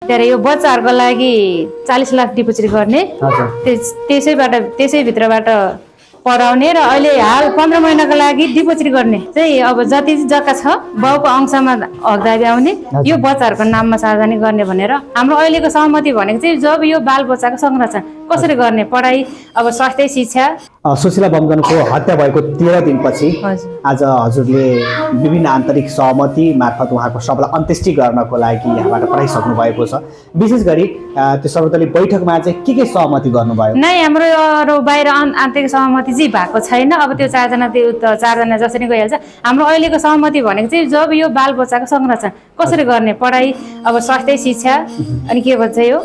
त्यही यो बच्चाहरुको लागि 40 लाख डिपोजिट गर्ने त्यसैभित्रबाट पढाउने र अहिले हाल 15 महिनाको लागि डिपोजिट गर्ने चाहिँ अब जति जग्गा छ बाउको अंशमा हक दाबी आउने यो बच्चाहरुको नाममा सार्वजनिक गर्ने भनेर हाम्रो अहिलेको सहमति भनेको चाहिँ जब यो बाल बच्चाको संरक्षण कसरी गर्ने पढाइ अब स्वास्थ्य शिक्षा सुशीला बमजनको हत्या भएको 13 दिनपछि आज हजुरले विभिन्न आन्तरिक सहमति मार्फत उहाँको शवलाई अन्त्येष्टि गर्नको लागि यहाँबाट पठाइसक्नु भएको छ। विशेष गरी त्यो सर्वदलीय बैठकमा चाहिँ के सहमति गर्नुभयो? नै हाम्रो बाहिर आन्तरिक सहमति चाहिँ भएको छैन। अब त्यो चारजना जसरी गइहाल्छ। हाम्रो अहिलेको सहमति भनेको चाहिँ जब यो बाल बच्चाको संरक्षण कसरी गर्ने पढाइ अब स्वास्थ्य शिक्षा अनि के भन्छ यो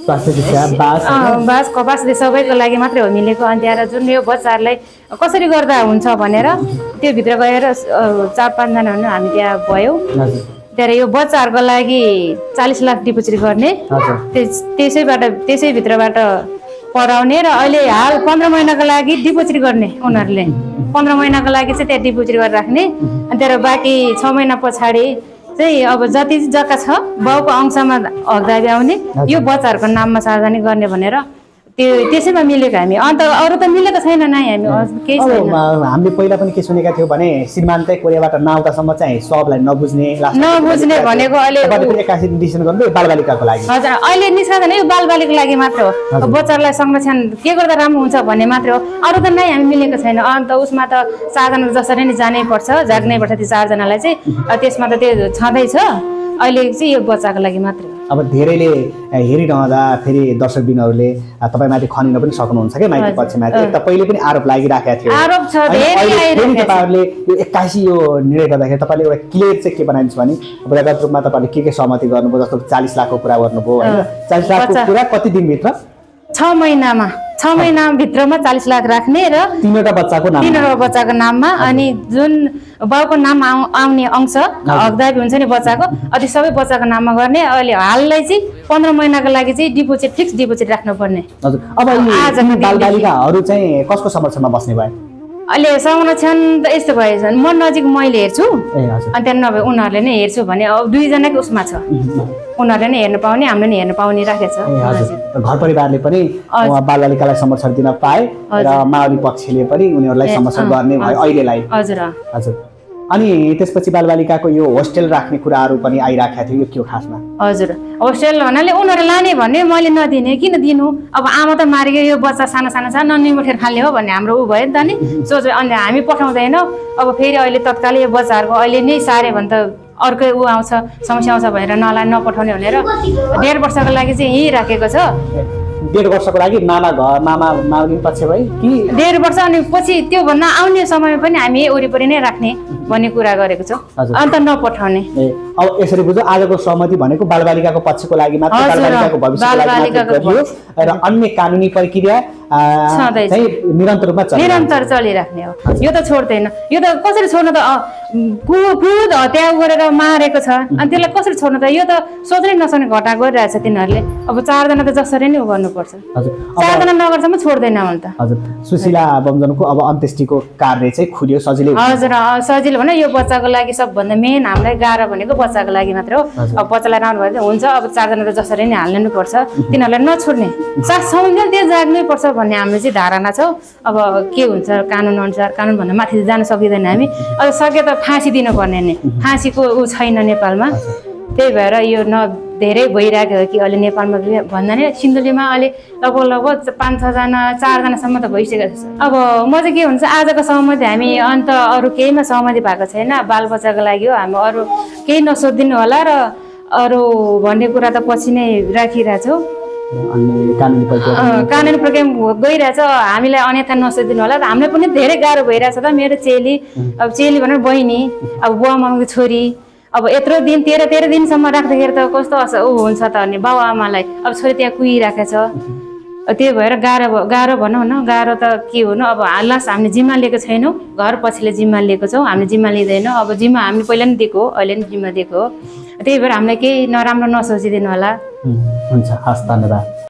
स्वास्थ्य शिक्षा बास कपासले सबैको लागि मात्रै हो मिलेको। अनि त्यहाँ जुन यो बच्चाहरूलाई कसरी गर्दा हुन्छ भनेर त्यो भित्र गएर 4-5 जना हामी त्यहाँ भयौँ। त्यही यो बच्चाहरुको लागि 40 लाख डिपोजिट गर्ने त्यसैभित्रबाट पढाउने र अहिले हाल 15 महिनाको लागि डिपोजिट गर्ने उनीहरूले 15 महिनाको लागि चाहिँ त्यहाँ डिपोजिट गरेर राख्ने। अनि त्यहाँ बाँकी 6 महिना पछाडि चाहिँ अब जति जग्गा छ बाउको अंशमा हक दाबी आउने यो बच्चाहरुको नाममा सार्वजनिक गर्ने भनेर त्यसैमा मिलेको हामी। अन्त अरु त मिलेको छैन नै हामी केही छैन। हामीले पहिला पनि के सुनेका थियौ भने श्रीमान्तै कोरियाबाट नआउँदासम्म चाहिँ सबलाई नबुझ्ने भनेको अहिले एकासी डिसिजन गर्नु बालबालिकाको लागि। हजुर अहिले निस्कदैन यो बालबालिकाको लागि मात्र हो। बच्चालाई संरक्षण के गर्दा राम्रो हुन्छ भन्ने मात्र हो। अरु त नै हामी मिलेको छैन। अन्त उसमा त 4 जना जसरी नै जानै पर्छ जाग्नै पर्छ। ती 4 जनालाई चाहिँ त्यसमा त त्यो छँदै छ। अहिले चाहिँ यो बच्चाको लागि मात्र हो। अब धेरैले हेरिरहँदा फेरि दर्शकबिनहरूले तपाईमाथि खनिन पनि सक्नुहुन्छ के माइती पक्षमाथि त पहिले पनि आरोप लागिराखेको थियो। आरोप छ धेरै तपाईहरुले यो 81 यो निर्णय गर्दाखेरि तपाईले एउटा क्लियर चाहिँ के बनाइन्छ भने अब व्यक्तिगत रूपमा तपाईले के सहमति गर्नुभयो जस्तो 40 लाखको कुरा गर्नुभयो हैन। 40 लाखको कुरा कति दिन भित्र 6 महिनामा 6 महिना भित्रमा 40 लाख राख्ने र तीनवटा बच्चाको नाममा अनि जुन बाउको नाम आउने अंश हकदाबी हुन्छ नि बच्चाको अति सबै बच्चाको नाममा गर्ने। अहिले हाललाई चाहिँ 15 महिनाको लागि चाहिँ डिपोजिट फिक्स डिपोजिट राख्नु पर्ने। हजुर अब बालबालिकाहरू चाहिँ कसको संरक्षणमा बस्ने भए? अहिले संरक्षण त यस्तो भएछ म नजिक मैले हेर्छु अनि त्यहाँ नभए उनीहरूले नै हेर्छु भने अब 2 जनाकै उसमा छ। उनीहरूले नै हेर्न पाउने हामीले नै हेर्न पाउने राखेछ। घर परिवारले पनि बालबालिकालाई संरक्षण दिन पाए र माओवादी पक्षले पनि उनीहरूलाई संरक्षण गर्ने भयो अहिलेलाई। हजुर हजुर। अनि त्यसपछि बालबालिकाको यो होस्टेल राख्ने कुराहरू पनि आइराखेको थियो यो के हो खासमा? हजुर होस्टेल भन्नाले उनीहरू लाने भन्ने मैले नदिने किन दिनु। अब आमा त मारेको यो बच्चा सानो सानो छ ननिमुठेर खाल्ने हो भन्ने हाम्रो उ भयो नि त नि सोच। अनि हामी पठाउँदैनौ। अब फेरि अहिले तत्कालै यो बच्चाहरूको अहिले नै सारे भने त अर्कै उ आउँछ समस्या आउँछ भनेर नपठाउने भनेर 1.5 वर्षको लागि चाहिँ यही राखेको छ। 1.5 वर्षको लागि मामा माउली पक्ष भए कि 1.5 वर्ष अनि पछि त्यो भन्दा आउने समय पनि हामी वरिपरि नै राख्ने भन्ने कुरा गरेको छौँ। अन्त नपठाउने। अब यसरी बुझ्नु आजको सहमति भनेको बालबालिकाको पक्षको लागि मात्र बालबालिकाको भविष्यको लागि मात्र गरियो र अन्य कानुनी प्रक्रिया चाहिँ निरन्तर चलिराख्ने हो। यो त छोड्दैन। यो त कसरी छोड्नु त क्रुर हत्या गरेर मारेको छ अनि त्यसलाई कसरी छोड्नु त यो त सोच्नै नसक्ने घटना गरिरहेछ तिनीहरूले। अब 4 जना त जसरी नै गर्नुपर्छ। 4 जना नगरसम्म छोड्दैन भने त। हजुर सुशीला बमजनको अब अन्त्येष्टिको कार्य चाहिँ खुल्यो सजिलै। हजुर सजिलो भने यो बच्चाको लागि सबभन्दा मेन हामीलाई गाह्रो भनेको बच्चाको लागि मात्र हो। अब बच्चालाई राम्रो भए हुन्छ। अब 4 जना त जसरी नै हाल्नै पर्छ। तिनीहरूलाई नछोड्ने साथ सम्झिँदै त्यो जाग्नै पर्छ भन्ने हाम्रो चाहिँ धारणा छ। अब के हुन्छ कानुन अनुसार कानुन भन्दा माथि जान सकिँदैन हामी। अब सके त फाँसी दिनुपर्ने नै फाँसीको उ छैन नेपालमा। त्यही भएर यो धेरै भइरहेको हो कि अहिले नेपालमा भन्दा नि सिन्धुलीमा अहिले लगभग 5-6 जना 4 जनासम्म त भइसकेको छ। अब म चाहिँ के हुन्छ आजको सहमति हामी अन्त अरू केहीमा सहमति भएको छैन। बालबच्चाको लागि हो। हामी अरू केही नसोधिदिनु होला र अरू भन्ने कुरा त पछि नै राखिरहेछौँ। कानुनी प्रक्रिया गइरहेछ। हामीलाई अन्यथा नसोधिदिनु होला। हामीलाई पनि धेरै गाह्रो भइरहेछ त। मेरो चेली अब चेली भनेर बहिनी अब बुवा आमाको छोरी अब यत्रो दिन 13 दिनसम्म राख्दाखेरि त कस्तो ऊ हुन्छ त अनि बाउ आमालाई अब छोरी त्यहाँ कुहिराखेको छ। त्यही भएर गाह्रो भनौँ न। गाह्रो त के हुनु। अब लास्ट हामीले जिम्मा लिएको छैनौँ। घर पछिले जिम्मा लिएको छौँ। हामीले जिम्मा लिँदैनौँ। अब जिम्मा हामीले पहिला नि दिएको हो अहिले नि जिम्मा दिएको हो। त्यही भएर हामीलाई केही नराम्रो नसोचिदिनु होला। हुन्छ हस् धन्यवाद।